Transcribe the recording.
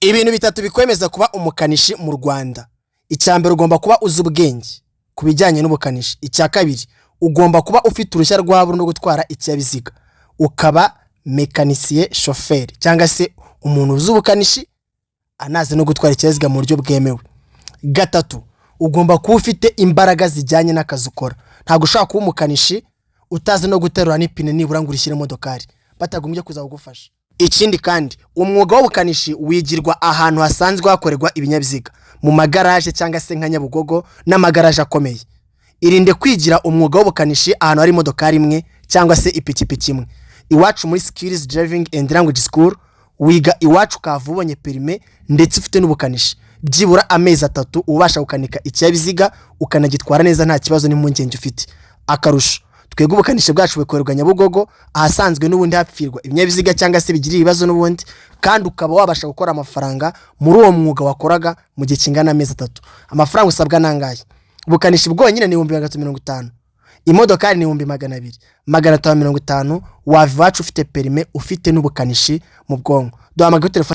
Ibintu bitatu bikwemeza kuba umukanishi mu Rwanda. Icyambere ugomba kuba uzi ubwenge kubijyanye n'ubukanishi. Icya kabiri ugomba kuba ufite uruhushya rwa burundu gutwara ikinyabiziga. Ukaba mekanisiye chauffeur cyangwa se umuntu uzi ubukanishi anazi no gutwara ikinyabiziga mu buryo bwemewe. Gatatu ugomba kuba ufite imbaraga zijyanye n'akazi ukora. Ntabwo ushaka kuba umukanishi utazi no guterura n'ipine nibura ngo urishyire modokari batagombye kuzagufasha. Ikindi kandi umwuga w'ubukanishi wigirwa ahantu hasanzwe hakorerwa ibinyabiziga mu magaraje cyangwa se nka Nyabugogo n'amagaraje akomeye. Irinde kwigira umwuga w'ubukanishi ahantu hari modokari imwe cyangwa se ipikipiki imwe. Iwacu muri Skills Driving and Language School wiga iwacu kavu ubonye perime ndetse ufite n'ubukanishi. Byibura amezi 3 ubasha gukanika ikinyabiziga ukanagitwara neza nta kibazo n'impungenge ufite. Akarusho twego ubukanishi bwacu bukorerwa Nyabugogo ahasanzwe n'ubundi hapfirwa ibinyabiziga cyangwa se bigira ibibazo n'ubundi, kandi ukaba wabasha gukora amafaranga muri uwo mwuga wakoraga mu gihe kingana amezi 3. Amafaranga usabwa nangaye. Ubukanishi bwonyine ni 350. Imodokari ni 200. 350 wava iwacu ufite perime ufite n'ubukanishi mu bwonko. Duhamagara telefone